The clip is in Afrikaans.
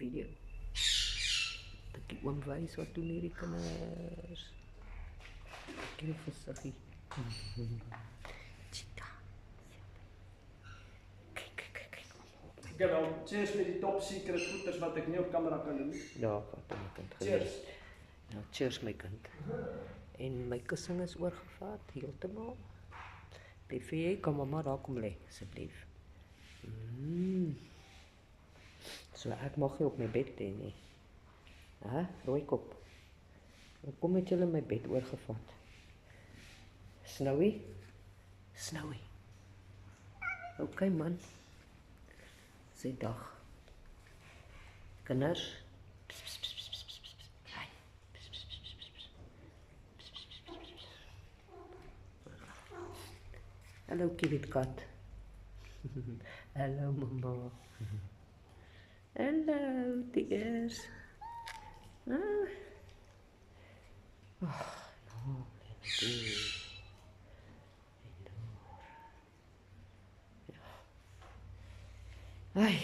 video. Ek oom wys wat doen hierdie kinders. Kyk die gesiggie. Chica. Kyk. Ek het al cheers met die top secret goeders wat ek nie op kamera kan doen. Ja, wat my kind Cheers. gewees. Ja, cheers my kind. En my kussing is oorgevat, heeltemal. Blief jy, kom mamma daar kom lê, asseblief. So ek mag nie op my bed lê nie. Rooi kop. Kom het julle my bed oorgevat. Snowy? Okay man. Sy dag. Kinders. Hallo kitkat. Hallo mama. Hallo dears. No, Ai.